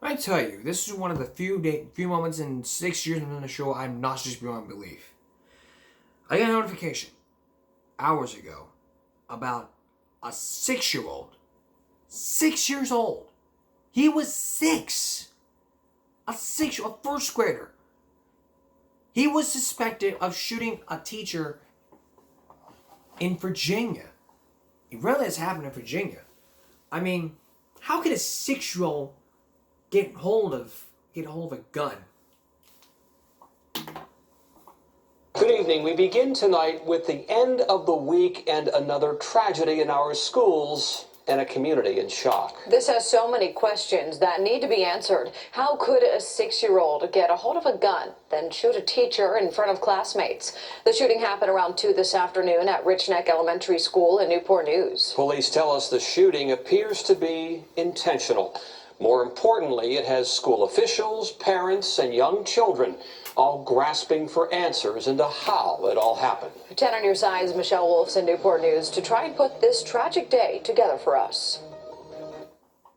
I tell you, this is one of the few moments in 6 years I've done the show I'm not just beyond belief. I got a notification hours ago about a 6-year-old, 6 years old. He was 6, a first grader. He was suspected of shooting a teacher in Virginia. It really has happened in Virginia. I mean, how could a 6-year-old get hold of a gun? Good evening. We begin tonight with the end of the week and another tragedy in our schools and a community in shock. This has so many questions that need to be answered. How could a 6-year-old get a hold of a gun, then shoot a teacher in front of classmates? The shooting happened around 2 this afternoon at Rich Neck Elementary School in Newport News. Police tell us the shooting appears to be intentional. More importantly, it has school officials, parents, and young children all grasping for answers into how it all happened. 10 on your side's Michelle Wolf's in Newport News to try and put this tragic day together for us.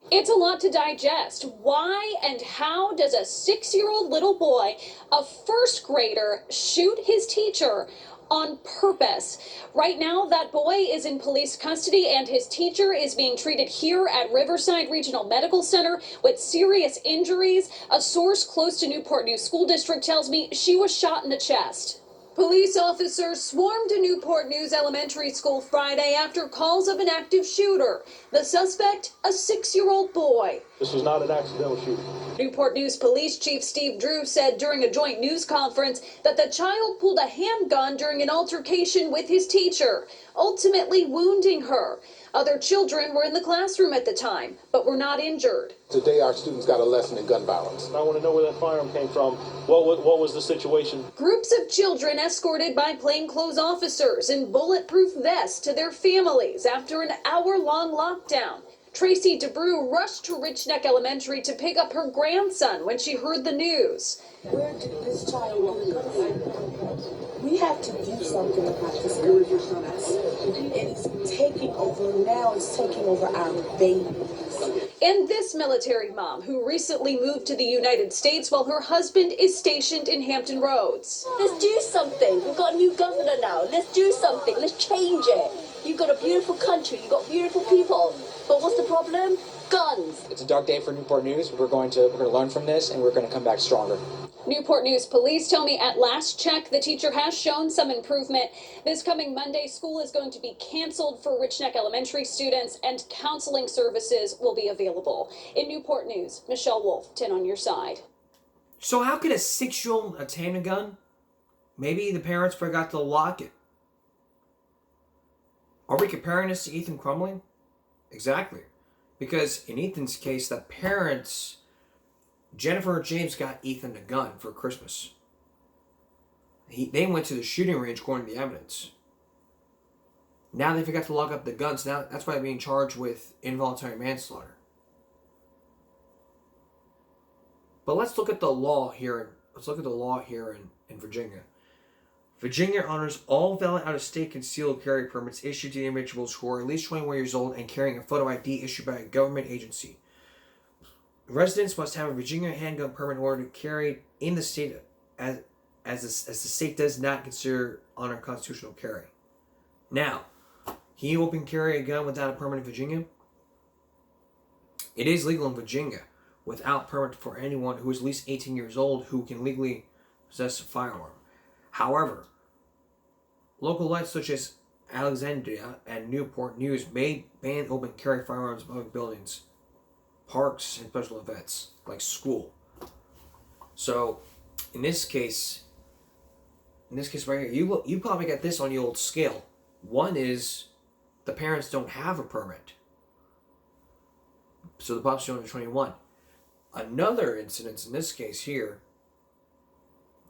It's a lot to digest. Why and how does a 6-year-old little boy, a first grader, shoot his teacher on purpose? Right now, that boy is in police custody and his teacher is being treated here at Riverside Regional Medical Center with serious injuries. A source close to Newport News School District tells me she was shot in the chest. Police officers swarmed to Newport News Elementary School Friday after calls of an active shooter. The suspect, a 6-year-old boy. This was not an accidental shooting. Newport News Police Chief Steve Drew said during a joint news conference that the child pulled a handgun during an altercation with his teacher, ultimately wounding her. Other children were in the classroom at the time, but were not injured. Today, our students got a lesson in gun violence. I want to know where that firearm came from. What was the situation? Groups of children escorted by plainclothes officers in bulletproof vests to their families after an hour-long lockdown. Tracy DeBrew rushed to Rich Neck Elementary to pick up her grandson when she heard the news. Where did this child come from? We have to do something about this gun violence. And it's taking over now. It's taking over our babies. And this military mom who recently moved to the United States while her husband is stationed in Hampton Roads. Let's do something. We've got a new governor now. Let's do something. Let's change it. You've got a beautiful country. You've got beautiful people. But what's the problem? Guns. It's a dark day for Newport News. We're going to learn from this, and we're going to come back stronger. Newport News police tell me at last check the teacher has shown some improvement. This coming Monday, school is going to be canceled for Rich Neck Elementary students, and counseling services will be available. In Newport News, Michelle Wolf, 10 on your side. So how could a 6-year-old obtain a gun? Maybe the parents forgot to lock it. Are we comparing this to Ethan Crumling? Exactly. Because in Ethan's case, the parents, Jennifer and James, got Ethan a gun for Christmas. They went to the shooting range according to the evidence. Now they forgot to lock up the guns. Now that's why they're being charged with involuntary manslaughter. But let's look at the law here. In Virginia. Virginia honors all valid out-of-state concealed carry permits issued to individuals who are at least 21 years old and carrying a photo ID issued by a government agency. Residents must have a Virginia handgun permit in order to carry in the state as the state does not consider unconstitutional carry. Now, can you open carry a gun without a permit in Virginia? It is legal in Virginia without permit for anyone who is at least 18 years old who can legally possess a firearm. However, local laws such as Alexandria and Newport News may ban open carry firearms in public buildings, parks, and special events like school. So, in this case right here, you probably got this on the old scale. One is the parents don't have a permit, so the pop's under 21. Another incident in this case here,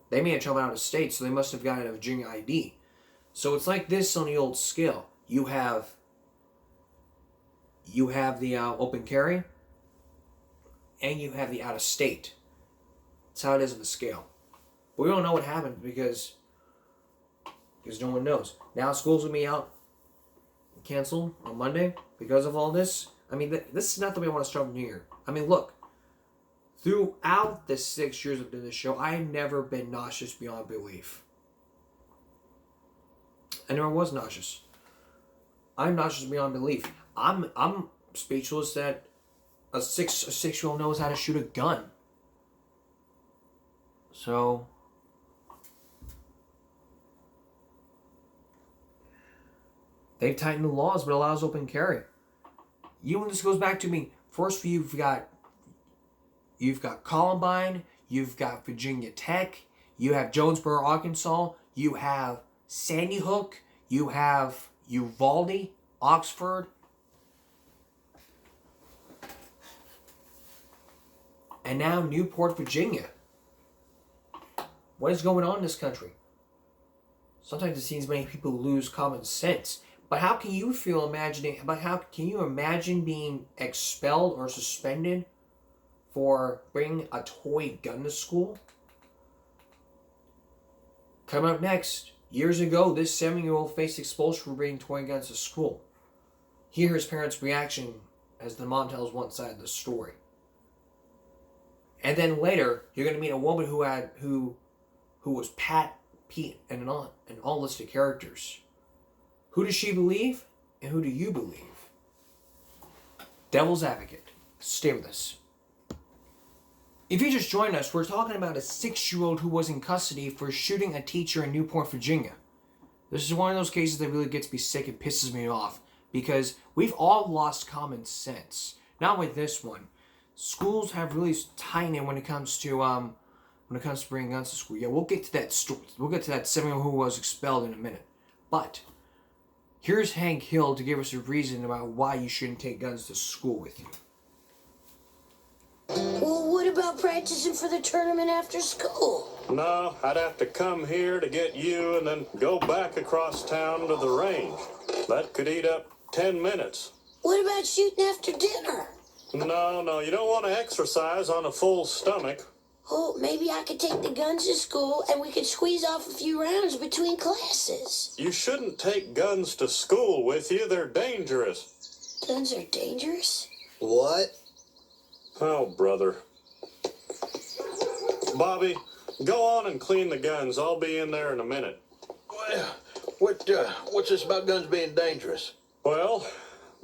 they may have traveled out of state, so they must have gotten a Virginia ID. So it's like this on the old scale. You have the open carry, and you have the out of state. That's how it is on the scale. But we don't know what happened because no one knows. Now schools will be out, canceled on Monday because of all this. I mean, this is not the way I want to start the new year. I mean, look, Throughout the 6 years of doing this show, I have never been nauseous beyond belief. I never was nauseous. I'm nauseous beyond belief. I'm speechless that a 6-year-old knows how to shoot a gun. So they've tightened the laws, but allows open carry. Even this goes back to me. First, you've got Columbine, you've got Virginia Tech, you have Jonesboro, Arkansas, you have Sandy Hook, you have Uvalde, Oxford, and now Newport, Virginia. What is going on in this country? Sometimes it seems many people lose common sense. But how can you how can you imagine being expelled or suspended for bringing a toy gun to school? Coming up next, years ago, this 7-year-old faced expulsion for bringing toy guns to school. Hear his parents' reaction as the mom tells one side of the story. And then later, you're going to meet a woman who was Pat, Pete, and all listed characters. Who does she believe, and who do you believe? Devil's Advocate. Stay with us. If you just joined us, we're talking about a 6-year-old who was in custody for shooting a teacher in Newport, Virginia. This is one of those cases that really gets me sick and pisses me off, because we've all lost common sense. Not with this one. Schools have really tightened when it comes to bringing guns to school. Yeah, we'll get to that story. We'll get to that 7-year-old who was expelled in a minute. But here's Hank Hill to give us a reason about why you shouldn't take guns to school with you. Well, what about practicing for the tournament after school? No, I'd have to come here to get you and then go back across town to the range. That could eat up 10 minutes. What about shooting after dinner? No, you don't want to exercise on a full stomach. Oh, maybe I could take the guns to school and we could squeeze off a few rounds between classes. You shouldn't take guns to school with you. They're dangerous. Guns are dangerous? What? Oh, brother. Bobby, go on and clean the guns. I'll be in there in a minute. Well, what's this about guns being dangerous? Well,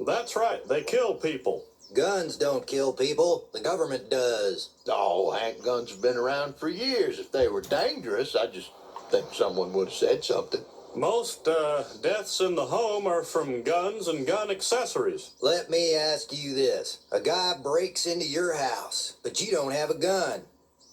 that's right. They kill people. Guns don't kill people. The government does. Oh, handguns have been around for years. If they were dangerous, I just think someone would have said something. Most deaths in the home are from guns and gun accessories. Let me ask you this. A guy breaks into your house, but you don't have a gun.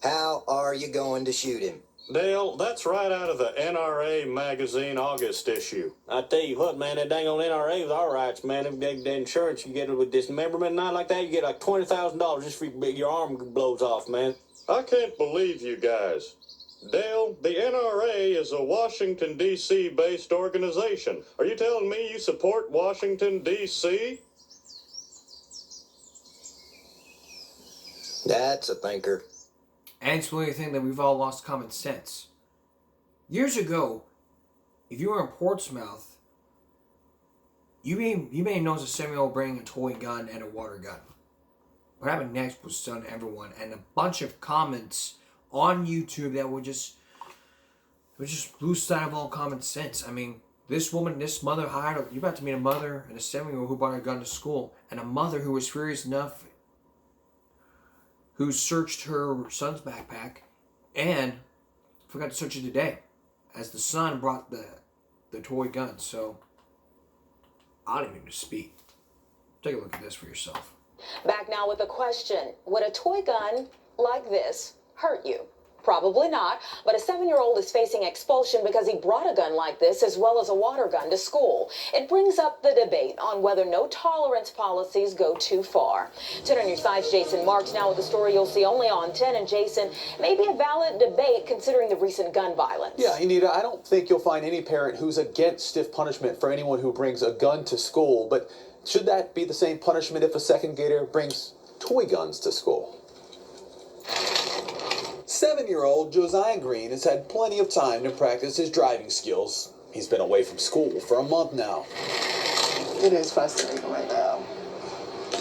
How are you going to shoot him? Dale, that's right out of the NRA magazine August issue. I tell you what, man, that dang old NRA with our rights, man, the insurance you get with dismemberment and like that, you get like $20,000 just for your arm blows off, man. I can't believe you guys. Dale, the NRA is a Washington, D.C. based organization. Are you telling me you support Washington, D.C.? That's a thinker. And it's really a thing that we've all lost common sense. Years ago, if you were in Portsmouth, you may have noticed a 7-year-old bringing a toy gun and a water gun. What happened next was done to everyone, and a bunch of comments on YouTube that would just lose sight of all common sense. I mean, this mother you're about to meet a mother and a 7-year-old who brought a gun to school, and a mother who was furious enough who searched her son's backpack and forgot to search it today as the son brought the toy gun. So I don't even need to speak. Take a look at this for yourself. Back now with a question. Would a toy gun like this hurt you? Probably not, but a 7-year-old is facing expulsion because he brought a gun like this as well as a water gun to school. It brings up the debate on whether no tolerance policies go too far. 10 on your side's Jason Marks now with a story you'll see only on 10. And Jason, maybe a valid debate considering the recent gun violence. Yeah, Anita, I don't think you'll find any parent who's against stiff punishment for anyone who brings a gun to school, but should that be the same punishment if a second grader brings toy guns to school? 7-year-old Josiah Green has had plenty of time to practice his driving skills. He's been away from school for a month now. It is frustrating right now.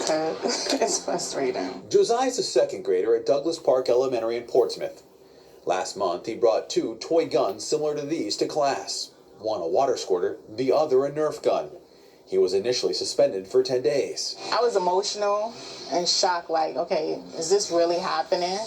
because it's frustrating. Josiah's a second grader at Douglas Park Elementary in Portsmouth. Last month, he brought 2 toy guns similar to these to class. One a water squirter, the other a Nerf gun. He was initially suspended for 10 days. I was emotional and shocked, like, okay, is this really happening?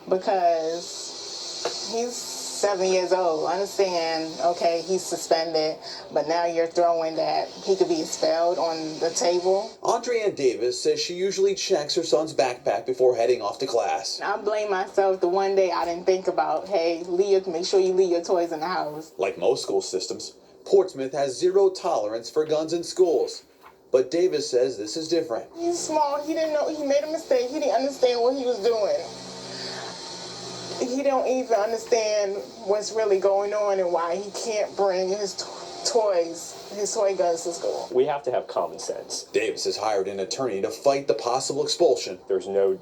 Because he's 7 years old. I understand, okay, he's suspended, but now you're throwing that he could be expelled on the table. Andrea Davis says she usually checks her son's backpack before heading off to class. I blame myself the one day I didn't think about, hey, make sure you leave your toys in the house. Like most school systems, Portsmouth has 0 tolerance for guns in schools. But Davis says this is different. He's small. He didn't know. He made a mistake. He didn't understand what he was doing. He don't even understand what's really going on and why he can't bring his toy guns to school. We have to have common sense. Davis has hired an attorney to fight the possible expulsion. There's no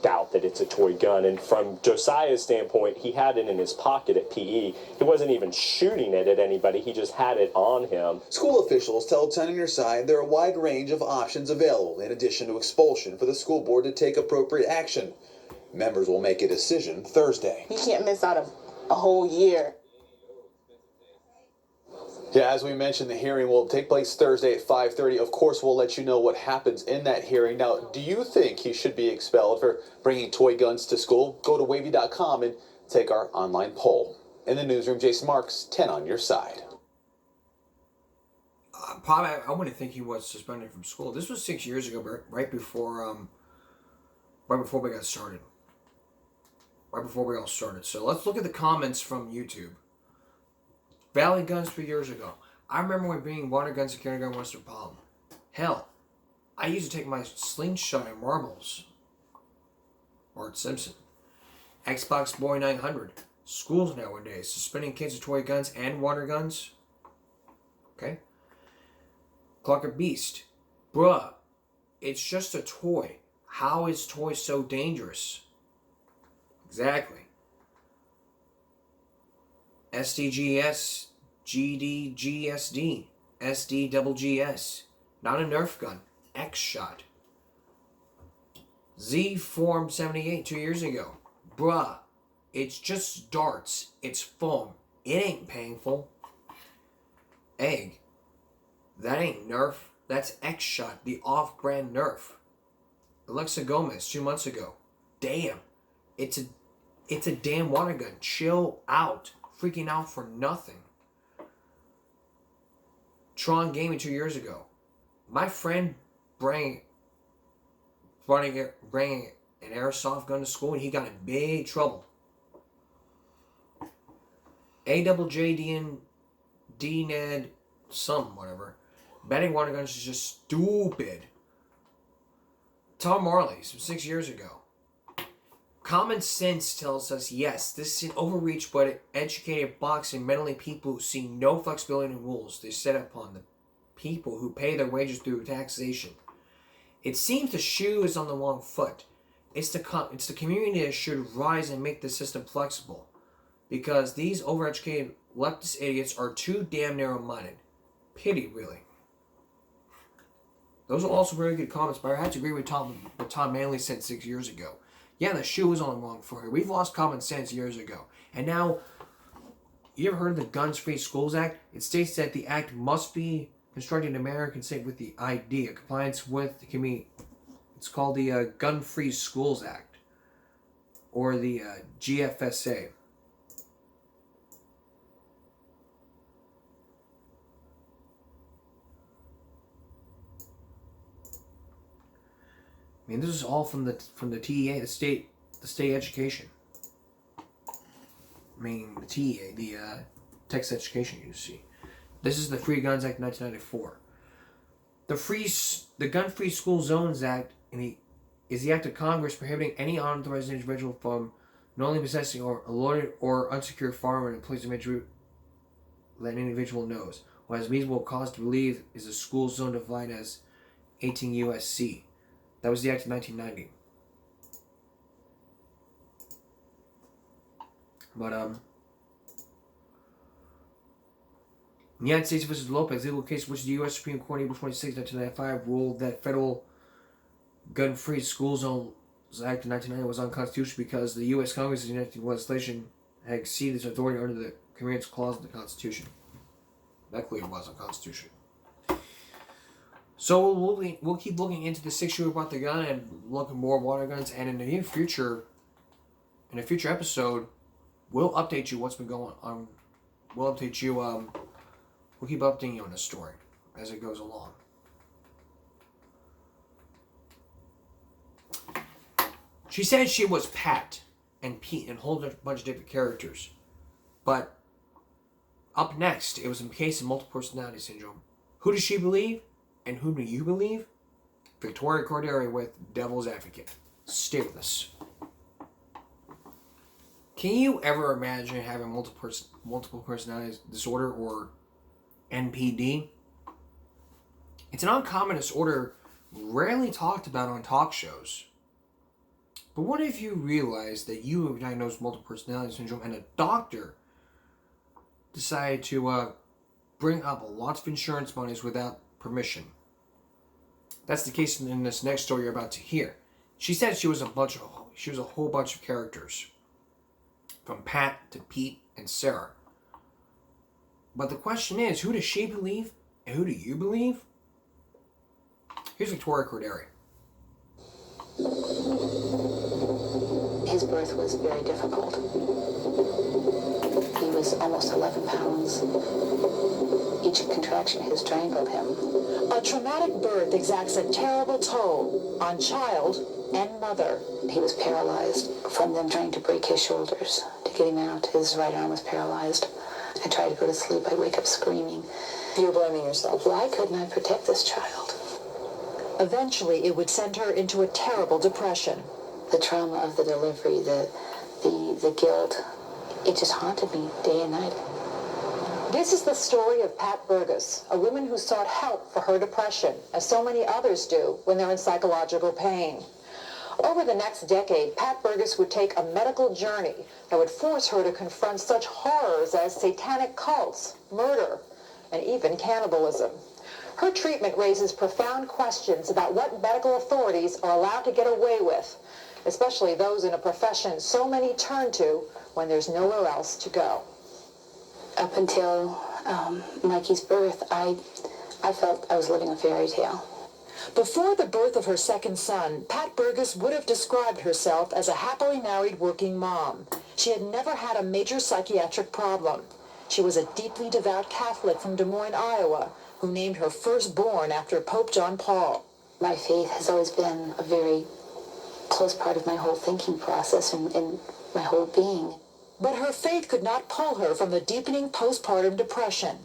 doubt that it's a toy gun, and from Josiah's standpoint, he had it in his pocket at PE. He wasn't even shooting it at anybody, he just had it on him. School officials tell 10 on Your Side there are a wide range of options available in addition to expulsion for the school board to take appropriate action. Members will make a decision Thursday. He can't miss out a whole year. Yeah, as we mentioned, the hearing will take place Thursday at 5:30. Of course, we'll let you know what happens in that hearing. Now, do you think he should be expelled for bringing toy guns to school? Go to wavy.com and take our online poll. In the newsroom, Jason Marks, 10 on Your Side. Probably, I wouldn't think he was suspended from school. This was 6 years ago, right before we got started. Right before we all started. So let's look at the comments from YouTube. Valley guns 3 years ago. I remember when bringing water guns to kindergarten was a problem. Hell, I used to take my slingshot and marbles. Bart Simpson. Xbox Boy 900. Schools nowadays suspending kids with toy guns and water guns. Okay. Clarker Beast. Bruh, it's just a toy. How is toy so dangerous? Exactly. SDGS, GDGSD, SDGGS. Not a Nerf gun. X-Shot. Z-Form 78 2 years ago. Bruh, it's just darts. It's foam. It ain't painful. Egg. That ain't Nerf. That's X-Shot, the off-brand Nerf. Alexa Gomez 2 months ago. Damn. It's a damn water gun. Chill out. Freaking out for nothing. Tron Gaming 2 years ago. My friend bringing an airsoft gun to school and he got in big trouble. AJJDND some whatever. Betting water guns is just stupid. Tom Marley, some 6 years ago. Common sense tells us, yes, this is an overreach, but educated boxing mentally people who see no flexibility in rules they set upon the people who pay their wages through taxation. It seems the shoe is on the wrong foot. It's the community that should rise and make the system flexible, because these overeducated leftist idiots are too damn narrow-minded. Pity, really. Those are also very good comments, but I have to agree with what Tom Manley said 6 years ago. Yeah, the shoe was on the wrong foot. We've lost common sense years ago. And now, you ever heard of the Guns Free Schools Act? It states that the act must be constructed in American state with the idea, compliance with the community. It's called the Gun Free Schools Act, or the GFSA. I mean, this is all from the TEA, the state education. I mean, the TEA, the Texas Education Agency. This is the Free Guns Act 1994. The Gun Free School Zones Act is the act of Congress prohibiting any unauthorized individual from knowingly possessing or a loaded or unsecured firearm in a place of injury that an individual knows, or has reasonable cause to believe is a school zone defined as 18 U.S.C. That was the act of 1990. But, United States v. Lopez, legal case which the U.S. Supreme Court, April 26, 1995, ruled that federal Gun-Free School Zones Act of 1990 was unconstitutional because the U.S. Congress' enacting legislation had exceeded its authority under the Convenience Clause of the Constitution. That clearly was unconstitutional. So we'll keep looking into the 6-year-old about the gun and look at more water guns. And in a future episode, we'll update you what's been going on. We'll update you. We'll keep updating you on this story as it goes along. She said she was Pat and Pete and a whole bunch of different characters. But up next, it was in case of multiple personality syndrome. Who does she believe? And who do you believe? Victoria Corderi with Devil's Advocate. Stay with us. Can you ever imagine having multiple personality disorder, or NPD? It's an uncommon disorder rarely talked about on talk shows. But what if you realized that you have diagnosed multiple personality syndrome and a doctor decided to bring up lots of insurance monies without permission? That's the case in this next story you're about to hear. She said she was a whole bunch of characters, from Pat to Pete and Sarah. But the question is, who does she believe and who do you believe? Here's Victoria Corderi. His birth was very difficult. He was almost 11 pounds. Each contraction has strangled him. A traumatic birth exacts a terrible toll on child and mother. He was paralyzed from them trying to break his shoulders to get him out. His right arm was paralyzed. I tried to go to sleep. I'd wake up screaming. You were blaming yourself. Why couldn't I protect this child? Eventually, it would send her into a terrible depression. The trauma of the delivery, the guilt, it just haunted me day and night. This is the story of Pat Burgess, a woman who sought help for her depression, as so many others do when they're in psychological pain. Over the next decade, Pat Burgess would take a medical journey that would force her to confront such horrors as satanic cults, murder, and even cannibalism. Her treatment raises profound questions about what medical authorities are allowed to get away with, especially those in a profession so many turn to when there's nowhere else to go. Up until Mikey's birth, I felt I was living a fairy tale. Before the birth of her second son, Pat Burgess would have described herself as a happily married working mom. She had never had a major psychiatric problem. She was a deeply devout Catholic from Des Moines, Iowa, who named her firstborn after Pope John Paul. My faith has always been a very close part of my whole thinking process and my whole being. But her faith could not pull her from the deepening postpartum depression.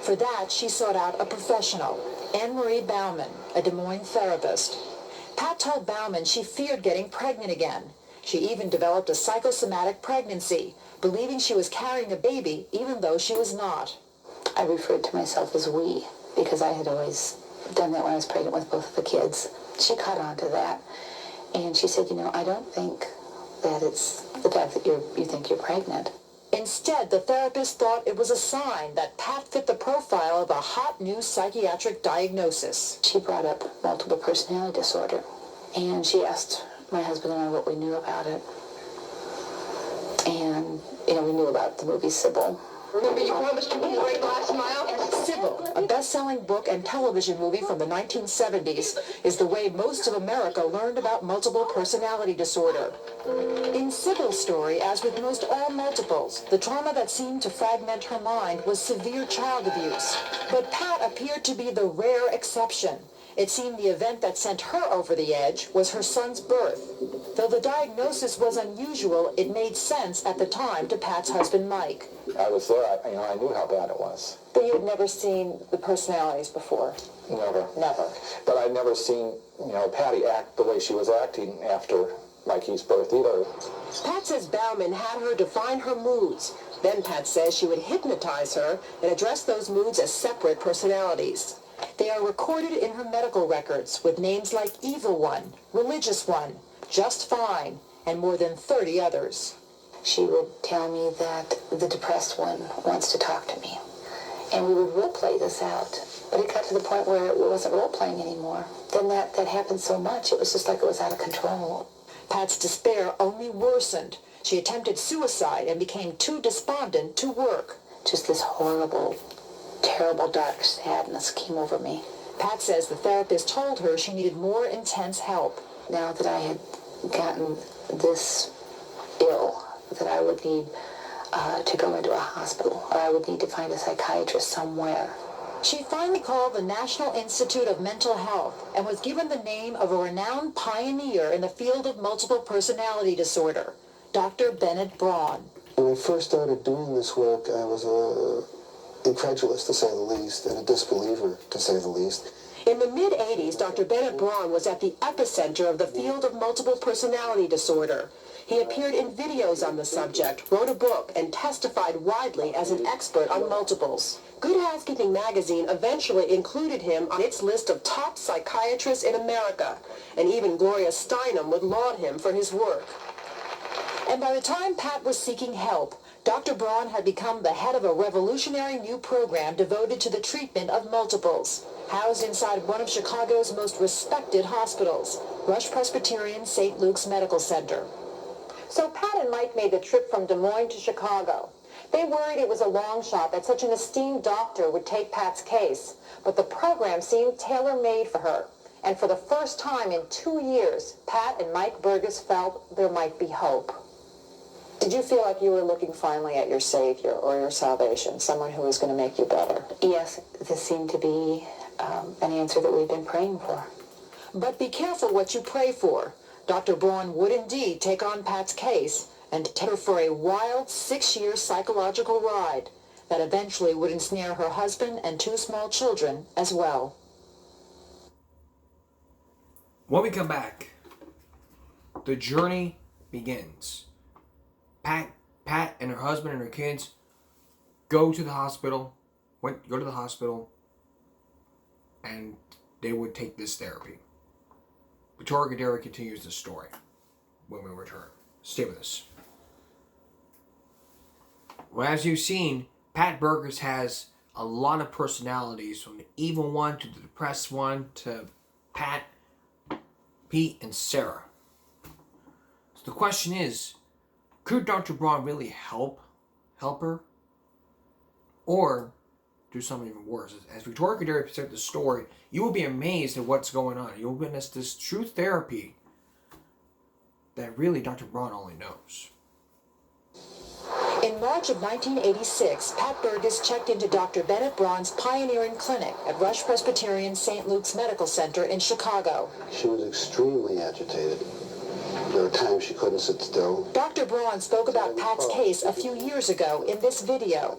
For that, she sought out a professional, Anne-Marie Bauman, a Des Moines therapist. Pat told Bauman she feared getting pregnant again. She even developed a psychosomatic pregnancy, believing she was carrying a baby even though she was not. I referred to myself as we, because I had always done that when I was pregnant with both of the kids. She caught on to that, and she said, I don't think that it's the fact that you think you're pregnant. Instead, the therapist thought it was a sign that Pat fit the profile of a hot new psychiatric diagnosis. She brought up multiple personality disorder, and she asked my husband and I what we knew about it. And, we knew about the movie Sybil. Remember you promised to bring Great Last Mile? Sybil, a best-selling book and television movie from the 1970s, is the way most of America learned about multiple personality disorder. In Sybil's story, as with most all multiples, the trauma that seemed to fragment her mind was severe child abuse. But Pat appeared to be the rare exception. It seemed the event that sent her over the edge was her son's birth. Though the diagnosis was unusual, it made sense at the time to Pat's husband, Mike. I was there. I knew how bad it was. But you had never seen the personalities before? Never. Never. But I'd never seen, Patty act the way she was acting after Mikey's birth either. Pat says Bauman had her define her moods. Then Pat says she would hypnotize her and address those moods as separate personalities. They are recorded in her medical records with names like Evil One, Religious One, Just Fine, and more than 30 others. She would tell me that the depressed one wants to talk to me. and we would role play this out. But it got to the point where it wasn't role playing anymore. Then that happened so much, it was just like it was out of control. Pat's despair only worsened. She attempted suicide and became too despondent to work. Just this horrible, terrible, dark sadness came over me. Pat says the therapist told her she needed more intense help. Now that I had gotten this ill, that I would need to go into a hospital, or I would need to find a psychiatrist somewhere. She finally called the National Institute of Mental Health and was given the name of a renowned pioneer in the field of multiple personality disorder, Dr. Bennett Braun. When I first started doing this work, I was incredulous, to say the least, and a disbeliever, to say the least. In the mid-'80s, Dr. Bennett Braun was at the epicenter of the field of multiple personality disorder. He appeared in videos on the subject, wrote a book, and testified widely as an expert on multiples. Good Housekeeping magazine eventually included him on its list of top psychiatrists in America, and even Gloria Steinem would laud him for his work. And by the time Pat was seeking help, Dr. Braun had become the head of a revolutionary new program devoted to the treatment of multiples, housed inside one of Chicago's most respected hospitals, Rush Presbyterian St. Luke's Medical Center. So Pat and Mike made the trip from Des Moines to Chicago. They worried it was a long shot that such an esteemed doctor would take Pat's case, but the program seemed tailor-made for her. And for the first time in 2 years, Pat and Mike Burgess felt there might be hope. Did you feel like you were looking finally at your Savior or your salvation, someone who was going to make you better? Yes, this seemed to be an answer that we've been praying for. But be careful what you pray for. Dr. Braun would indeed take on Pat's case and take her for a wild 6-year psychological ride that eventually would ensnare her husband and 2 small children as well. When we come back, the journey begins. Pat and her husband and her kids go to the hospital, and they would take this therapy. Victoria Gadara continues the story when we return. Stay with us. Well, as you've seen, Pat Burgess has a lot of personalities, from the evil one to the depressed one to Pat, Pete, and Sarah. So the question is, could Dr. Braun really help her? Or do something even worse? As Victoria Gadara presents the story, you will be amazed at what's going on. You'll witness this true therapy that really Dr. Braun only knows. In March of 1986, Pat Burgess checked into Dr. Bennett Braun's pioneering clinic at Rush Presbyterian St. Luke's Medical Center in Chicago. She was extremely agitated. There were times she couldn't sit still. Dr. Braun spoke about Pat's case a few years ago in this video.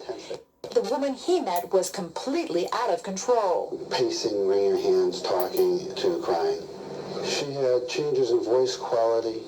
The woman he met was completely out of control. Pacing, wringing her hands, talking to crying. She had changes in voice quality,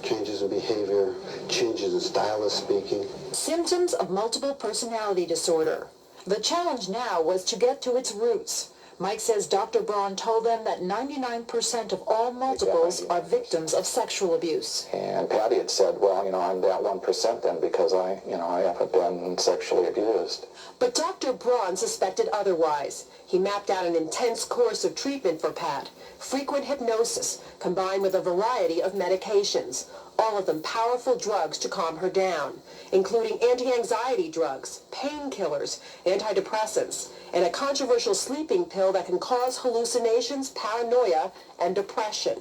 changes in behavior, changes in style of speaking. Symptoms of multiple personality disorder. The challenge now was to get to its roots. Mike says Dr. Braun told them that 99% of all multiples are victims of sexual abuse. And Patty had said, well, I'm that 1% then because I haven't been sexually abused. But Dr. Braun suspected otherwise. He mapped out an intense course of treatment for Pat, frequent hypnosis, combined with a variety of medications, all of them powerful drugs to calm her down, including anti-anxiety drugs, painkillers, antidepressants, and a controversial sleeping pill that can cause hallucinations, paranoia, and depression,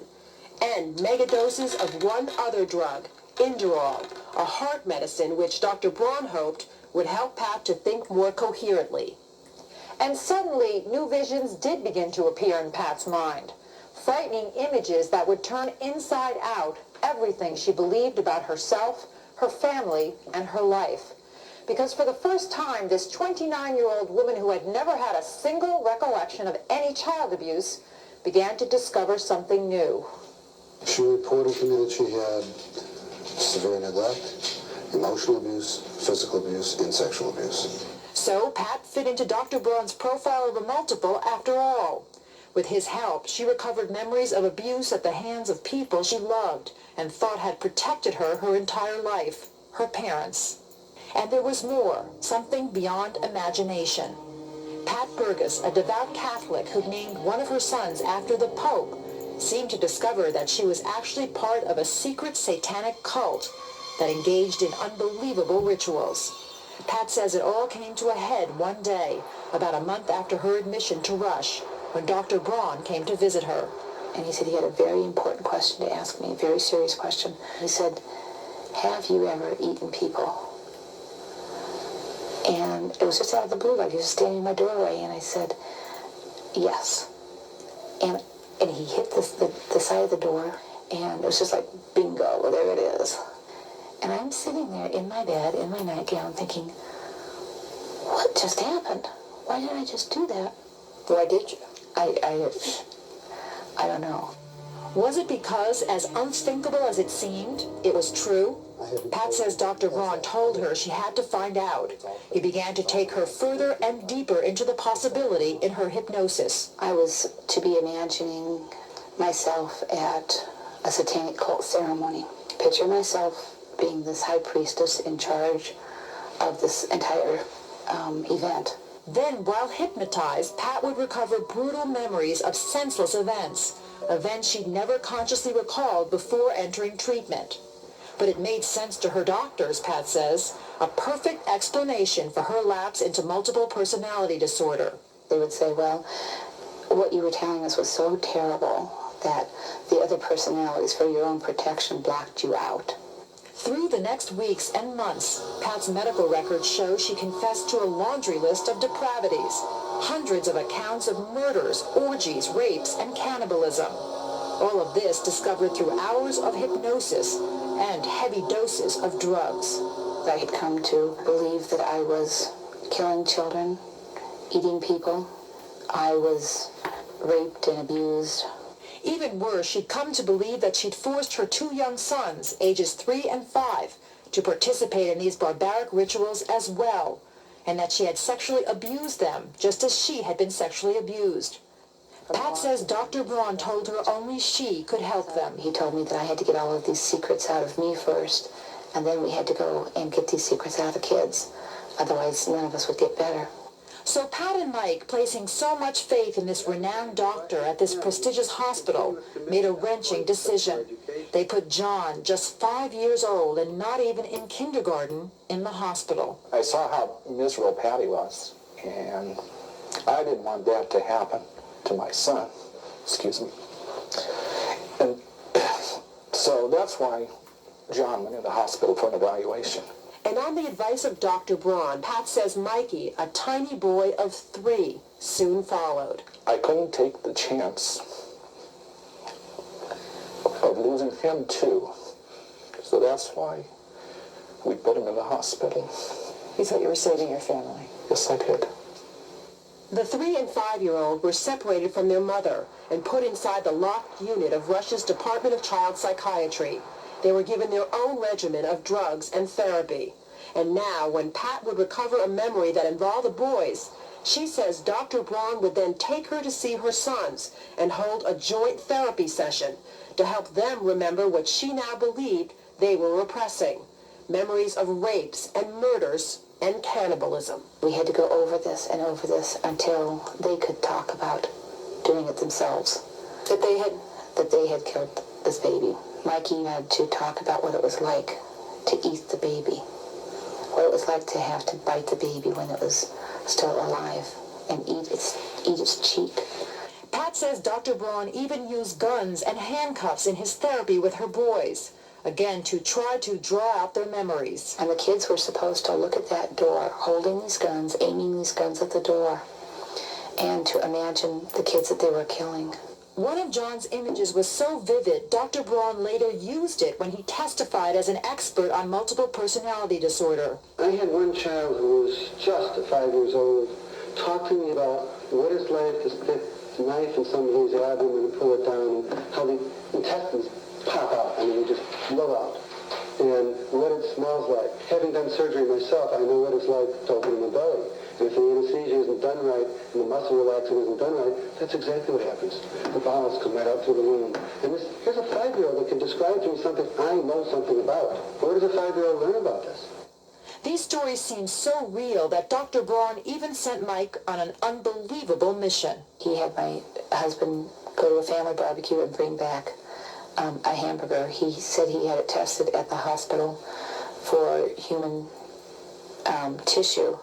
and megadoses of one other drug, Inderal, a heart medicine which Dr. Braun hoped would help Pat to think more coherently. And suddenly, new visions did begin to appear in Pat's mind. Frightening images that would turn inside out everything she believed about herself, her family, and her life. Because for the first time, this 29-year-old woman who had never had a single recollection of any child abuse began to discover something new. She reported to me that she had severe neglect, emotional abuse, physical abuse, and sexual abuse. So Pat fit into Dr. Braun's profile of a multiple after all. With his help, she recovered memories of abuse at the hands of people she loved and thought had protected her entire life, her parents. And there was more, something beyond imagination. Burgess, a devout Catholic who named one of her sons after the Pope, seemed to discover that she was actually part of a secret satanic cult that engaged in unbelievable rituals. Pat says it all came to a head one day, about a month after her admission to Rush, when Dr. Braun came to visit her. And he said he had a very important question to ask me, a very serious question. He said, have you ever eaten people? And it was just out of the blue, like he was standing in my doorway, and I said, yes. And he hit the side of the door, and it was just like, bingo, there it is. And I'm sitting there in my bed, in my nightgown, thinking, what just happened? Why did I just do that? Why did you? I don't know. Was it because, as unthinkable as it seemed, it was true? Pat says Dr. Braun told her she had to find out. He began to take her further and deeper into the possibility in her hypnosis. I was to be imagining myself at a satanic cult ceremony. Picture myself being this high priestess in charge of this entire event. Then, while hypnotized, Pat would recover brutal memories of senseless events she'd never consciously recalled before entering treatment. But it made sense to her doctors, Pat says, a perfect explanation for her lapse into multiple personality disorder. They would say, well, what you were telling us was so terrible that the other personalities, for your own protection, blocked you out. Through the next weeks and months, Pat's medical records show she confessed to a laundry list of depravities, hundreds of accounts of murders, orgies, rapes, and cannibalism. All of this discovered through hours of hypnosis and heavy doses of drugs. I had come to believe that I was killing children, eating people. I was raped and abused. Even worse, she'd come to believe that she'd forced her two young sons, ages 3 and 5, to participate in these barbaric rituals as well, and that she had sexually abused them, just as she had been sexually abused. Pat says Dr. Braun told her only she could help them. He told me that I had to get all of these secrets out of me first, and then we had to go and get these secrets out of the kids. Otherwise, none of us would get better. So Pat and Mike, placing so much faith in this renowned doctor at this prestigious hospital, made a wrenching decision. They put John, just 5 years old and not even in kindergarten, in the hospital. I saw how miserable Patty was, and I didn't want that to happen to my son. Excuse me. And so that's why John went into the hospital for an evaluation. And on the advice of Dr. Braun, Pat says Mikey, a tiny boy of 3, soon followed. I couldn't take the chance of losing him too. So that's why we put him in the hospital. You thought you were saving your family? Yes, I did. The 3 and 5-year-old were separated from their mother and put inside the locked unit of Russia's Department of Child Psychiatry. They were given their own regimen of drugs and therapy. And now, when Pat would recover a memory that involved the boys, she says Dr. Braun would then take her to see her sons and hold a joint therapy session to help them remember what she now believed they were repressing. Memories of rapes and murders and cannibalism. We had to go over this until they could talk about doing it themselves. That they had killed this baby. Mikey had to talk about what it was like to eat the baby, what it was like to have to bite the baby when it was still alive and eat its cheek. Pat says Dr. Braun even used guns and handcuffs in his therapy with her boys, again to try to draw out their memories. And the kids were supposed to look at that door, holding these guns, aiming these guns at the door, and to imagine the kids that they were killing. One of John's images was so vivid, Dr. Braun later used it when he testified as an expert on multiple personality disorder. I had one child who was just 5 years old talk to me about what it's like to stick a knife in somebody's abdomen and pull it down, and how the intestines pop out and they just blow out, and what it smells like. Having done surgery myself, I know what it's like to open my belly. And if the anesthesia isn't done right and the muscle relaxing isn't done right, that's exactly what happens. The bowels come right out through the womb. And here's a 5-year-old that can describe to me something I know something about. Where does a 5-year-old learn about this? These stories seem so real that Dr. Braun even sent Mike on an unbelievable mission. He had my husband go to a family barbecue and bring back a hamburger. He said he had it tested at the hospital for human tissue.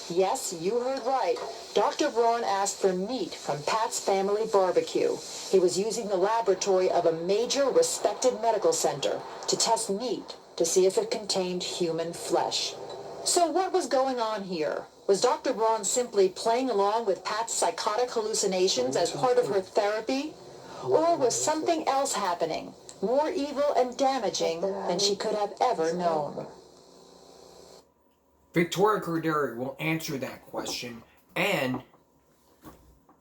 Yes, you heard right. Dr. Braun asked for meat from Pat's family barbecue. He was using the laboratory of a major respected medical center to test meat to see if it contained human flesh. So what was going on here? Was Dr. Braun simply playing along with Pat's psychotic hallucinations as part of her therapy? Or was something else happening, more evil and damaging than she could have ever known? Victoria Corderi will answer that question, and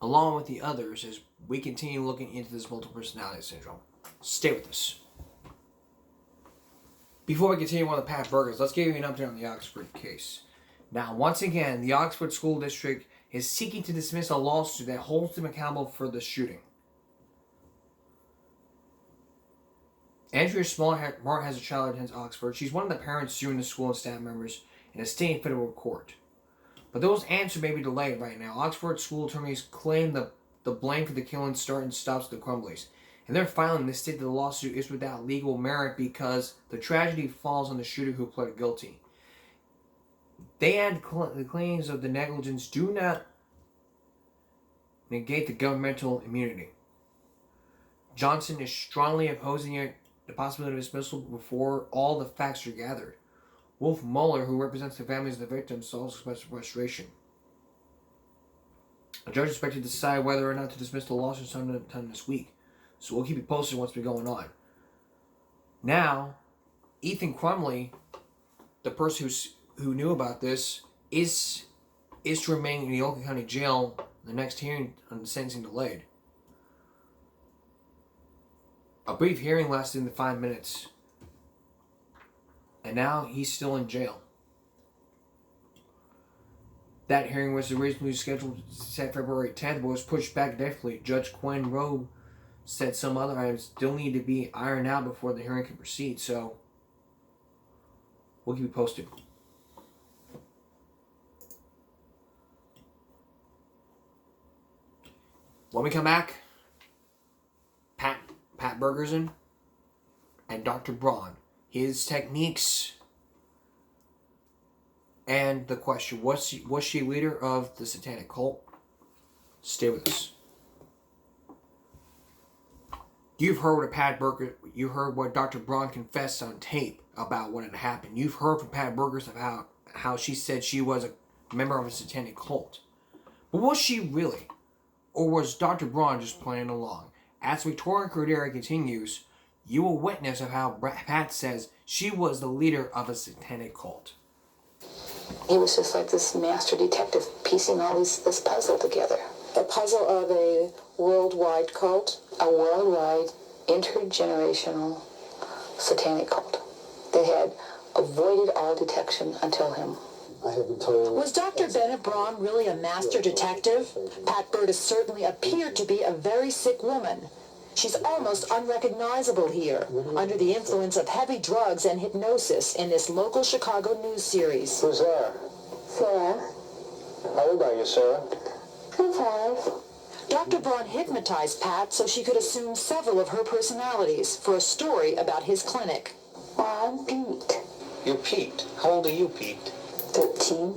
along with the others, as we continue looking into this multiple personality syndrome. Stay with us. Before we continue on with Pat Burgers, let's give you an update on the Oxford case. Now, once again, the Oxford School District is seeking to dismiss a lawsuit that holds them accountable for the shooting. Andrea Smart has a child who attends Oxford. She's one of the parents suing the school and staff members in a state and federal court. But those answers may be delayed right now. Oxford school attorneys claim the blame for the killing stops the Crumblies. In their filing, they state that the lawsuit is without legal merit because the tragedy falls on the shooter who pled guilty. They add the claims of the negligence do not negate the governmental immunity. Johnson is strongly opposing the possibility of dismissal before all the facts are gathered. Wolf Mueller, who represents the families of the victims, also expressed frustration. A judge is expected to decide whether or not to dismiss the lawsuit sometime this week, so we'll keep you posted what's been going on. Now, Ethan Crumbley, the person who knew about this, is to remain in the Oakland County Jail. The next hearing on the sentencing delayed. A brief hearing lasted 5 minutes. And now he's still in jail. That hearing was originally scheduled to set February 10th, but was pushed back indefinitely. Judge Quinn Rowe said some other items still need to be ironed out before the hearing can proceed, so we'll keep you posted. When we come back, Pat Bergersen and Dr. Braun, his techniques, and the question, was she a leader of the satanic cult? Stay with us. You've heard what Dr. Braun confessed on tape about what had happened. You've heard from Pat Burgers about how she said she was a member of a satanic cult. But was she really? Or was Dr. Braun just playing along? As Victoria Corderi continues, you will witness of how Pat says she was the leader of a satanic cult. He was just like this master detective piecing all this puzzle together. A puzzle of a worldwide cult? A worldwide, intergenerational satanic cult that had avoided all detection until him. I have been told. Was Dr. Bennett Braun really a master detective? Pat Burgers certainly appeared to be a very sick woman. She's almost unrecognizable here, under the influence of heavy drugs and hypnosis in this local Chicago news series. Who's there? Sarah. How old are you, Sarah? I'm 5. Dr. Braun hypnotized Pat so she could assume several of her personalities for a story about his clinic. I'm Pete. You're Pete. How old are you, Pete? 13.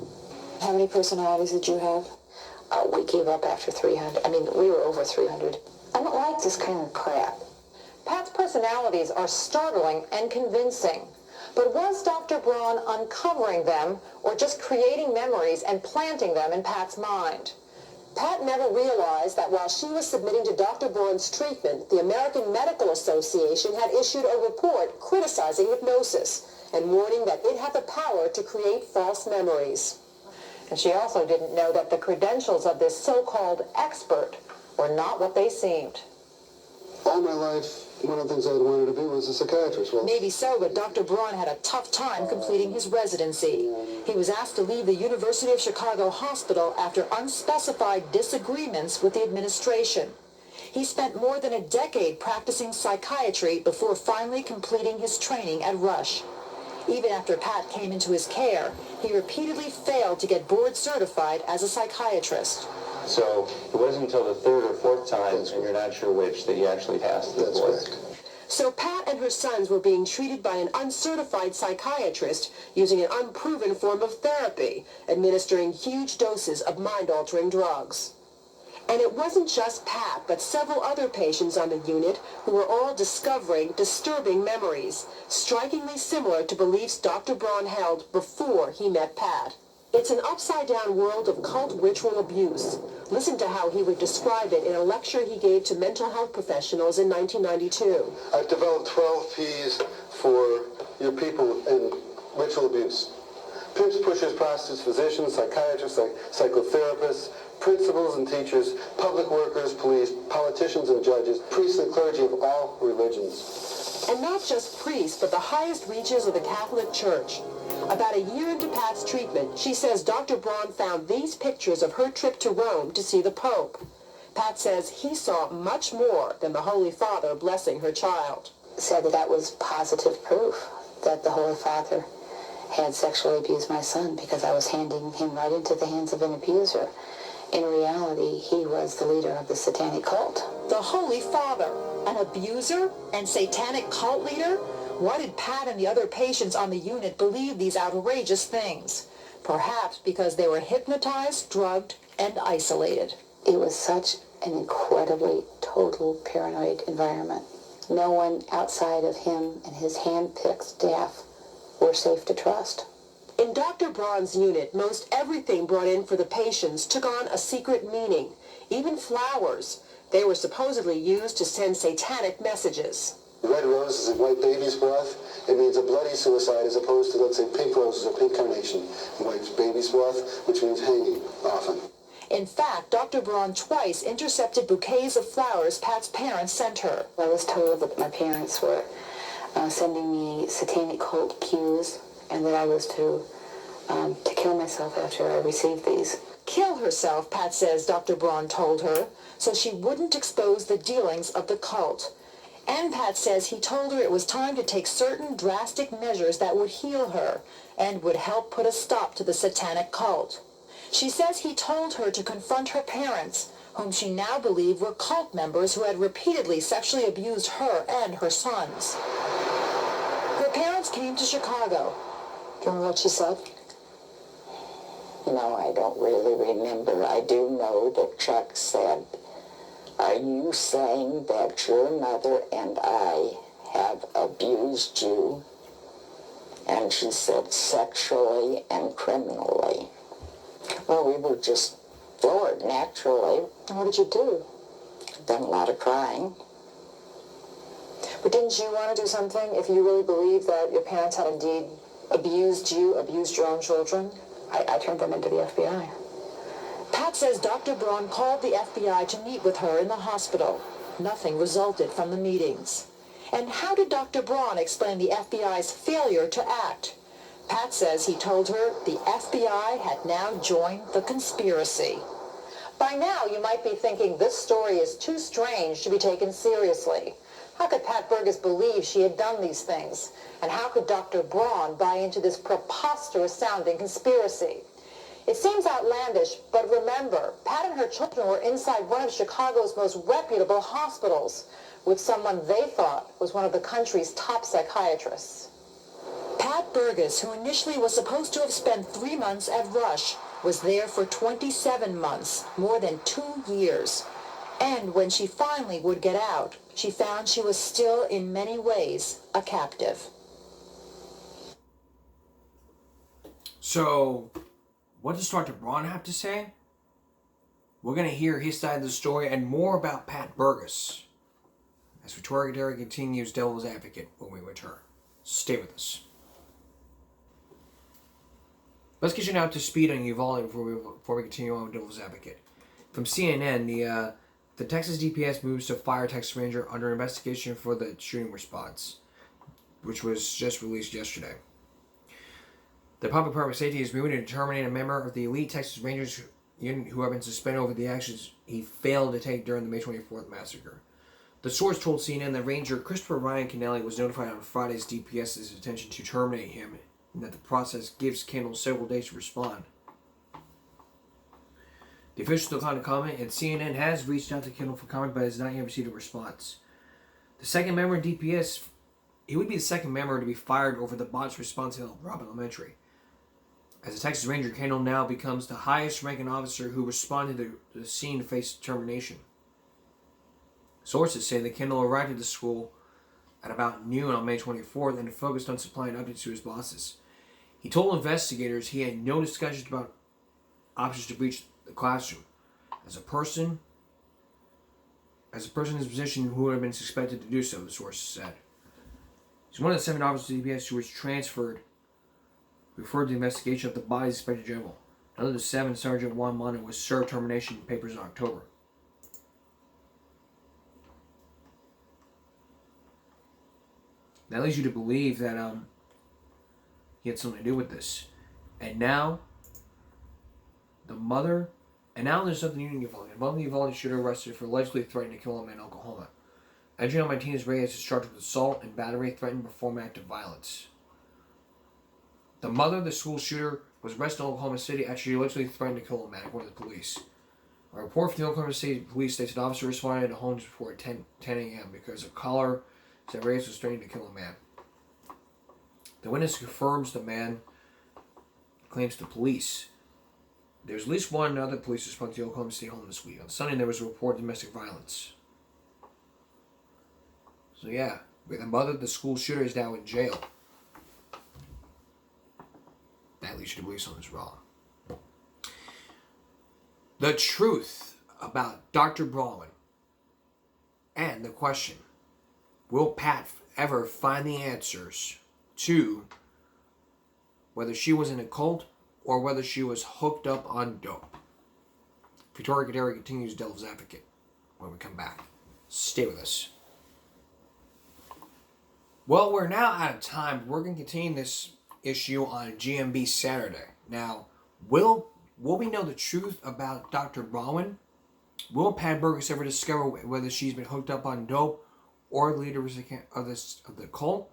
How many personalities did you have? We gave up after 300. We were over 300. I don't like this kind of crap. Pat's personalities are startling and convincing. But was Dr. Braun uncovering them or just creating memories and planting them in Pat's mind? Pat never realized that while she was submitting to Dr. Braun's treatment, the American Medical Association had issued a report criticizing hypnosis and warning that it had the power to create false memories. And she also didn't know that the credentials of this so-called expert were not what they seemed. All my life, one of the things I'd wanted to be was a psychiatrist. Well, Maybe so, but Dr. Braun had a tough time completing his residency. He was asked to leave the University of Chicago Hospital after unspecified disagreements with the administration. He spent more than a decade practicing psychiatry before finally completing his training at Rush. Even after Pat came into his care, he repeatedly failed to get board certified as a psychiatrist. So it wasn't until the third or fourth time, and you're not sure which, that you actually passed the board. So Pat and her sons were being treated by an uncertified psychiatrist using an unproven form of therapy, administering huge doses of mind-altering drugs. And it wasn't just Pat, but several other patients on the unit who were all discovering disturbing memories, strikingly similar to beliefs Dr. Braun held before he met Pat. It's an upside-down world of cult ritual abuse. Listen to how he would describe it in a lecture he gave to mental health professionals in 1992. I've developed 12 P's for your people in ritual abuse. Pimps, pushers, prostitutes, physicians, psychiatrists, psychotherapists, principals and teachers, public workers, police, politicians and judges, priests and clergy of all religions. And not just priests, but the highest reaches of the Catholic Church. About a year into Pat's treatment, she says Dr. Braun found these pictures of her trip to Rome to see the Pope. Pat says he saw much more than the Holy Father blessing her child. Said that was positive proof that the Holy Father had sexually abused my son because I was handing him right into the hands of an abuser. In reality, he was the leader of the satanic cult. The Holy Father, an abuser and satanic cult leader? Why did Pat and the other patients on the unit believe these outrageous things? Perhaps because they were hypnotized, drugged, and isolated. It was such an incredibly total paranoid environment. No one outside of him and his hand-picked staff were safe to trust. In Dr. Braun's unit, most everything brought in for the patients took on a secret meaning. Even flowers. They were supposedly used to send satanic messages. Red roses and white baby's breath, it means a bloody suicide as opposed to, let's say, pink roses or pink carnation. White baby's breath, which means hanging, often. In fact, Dr. Braun twice intercepted bouquets of flowers Pat's parents sent her. I was told that my parents were sending me satanic cult cues and that I was to kill myself after I received these. Kill herself, Pat says Dr. Braun told her, so she wouldn't expose the dealings of the cult. And Pat says he told her it was time to take certain drastic measures that would heal her and would help put a stop to the satanic cult. She says he told her to confront her parents, whom she now believed were cult members who had repeatedly sexually abused her and her sons. Her parents came to Chicago. Do you remember what she said? No, I don't really remember. I do know that Chuck said, "Are you saying that your mother and I have abused you?" And she said, "Sexually and criminally." Well, we were just floored, naturally. And what did you do? Done a lot of crying. But didn't you want to do something if you really believed that your parents had indeed abused you, abused your own children? I turned them into the FBI. Pat says Dr. Braun called the FBI to meet with her in the hospital. Nothing resulted from the meetings. And how did Dr. Braun explain the FBI's failure to act? Pat says he told her the FBI had now joined the conspiracy. By now, you might be thinking this story is too strange to be taken seriously. How could Pat Burgess believe she had done these things? And how could Dr. Braun buy into this preposterous-sounding conspiracy? It seems outlandish, but remember, Pat and her children were inside one of Chicago's most reputable hospitals with someone they thought was one of the country's top psychiatrists. Pat Burgess, who initially was supposed to have spent 3 months at Rush, was there for 27 months, more than 2 years. And when she finally would get out, she found she was still in many ways a captive. So, what does Dr. Braun have to say? We're going to hear his side of the story and more about Pat Burgess as Victoria Derry continues Devil's Advocate when we return. Stay with us. Let's get you now up to speed on Uvalde before we continue on with Devil's Advocate. From CNN, the Texas DPS moves to fire Texas Ranger under investigation for the shooting response, which was just released yesterday. The Public Public Safety is moving to terminate a member of the elite Texas Rangers unit who have been suspended over the actions he failed to take during the May 24th massacre. The source told CNN that Ranger Christopher Ryan Kennelly was notified on Friday's DPS's intention to terminate him, and that the process gives Kendall several days to respond. The official declined to comment, and CNN has reached out to Kendall for comment, but has not yet received a response. The second member of DPS, he would be the second member to be fired over the botched response at Robb Elementary. As a Texas Ranger, Kendall now becomes the highest ranking officer who responded to the scene to face termination. Sources say that Kendall arrived at the school at about noon on May 24th and focused on supplying updates to his bosses. He told investigators he had no discussions about options to breach the classroom. As a person in his position who would have been suspected to do so, the source said. He's one of the 7 officers of DPS who was transferred, referred to the investigation of the body's Inspector General. Another of the 7, Sergeant Juan Mano, was served termination papers in October. That leads you to believe that he had something to do with this. And now there's something new in Uvalde. Involving the Uvalde shooter arrested for allegedly threatening to kill a man in Oklahoma. Adriano Martinez Reyes is charged with assault and battery, threatening to perform an act of violence. The mother of the school shooter was arrested in Oklahoma City after she allegedly threatened to kill a man, according to the police. A report from the Oklahoma City Police states an officer responded to homes before 10 a.m. because a caller said Reyes was threatening to kill a man. The witness confirms the man claims to police. There's at least one other police response to the Oklahoma City home this week. On Sunday, there was a report of domestic violence. So yeah, with the mother of the school shooter is now in jail. That leads you to believe something's wrong. The truth about Dr. Braun and the question, will Pat ever find the answers to whether she was in a cult or whether she was hooked up on dope? Victoria Cadera continues devil's advocate when we come back. Stay with us. Well, we're now out of time. We're going to continue this issue on GMB Saturday. Now, will we know the truth about Dr. Braun? Will Pat Burgess ever discover whether she's been hooked up on dope or the leader of the cult?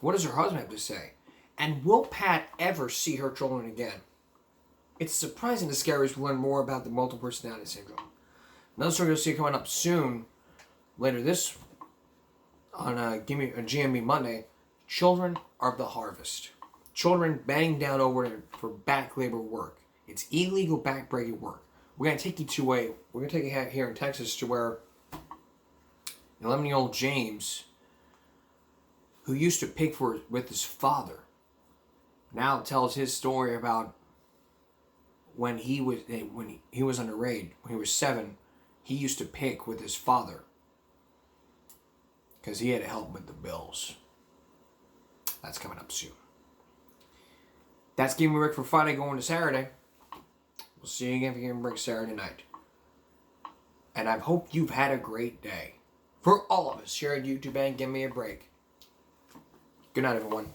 What does her husband have to say? And will Pat ever see her children again? It's surprising to scary to learn more about the multiple personality syndrome. Another story you'll see coming up soon, later this on GMB Monday. Children are the harvest. Children banging down over for back labor work. It's illegal backbreaking work. We're going to take you here in Texas to where 11-year-old James, who used to pick with his father, now tells his story about when he was underage. When he was 7, he used to pick with his father because he had to help with the bills. That's coming up soon. That's Game Break for Friday going to Saturday. We'll see you again for Game Break Saturday night. And I hope you've had a great day. For all of us here at YouTube and Give Me a Break. Good night, everyone.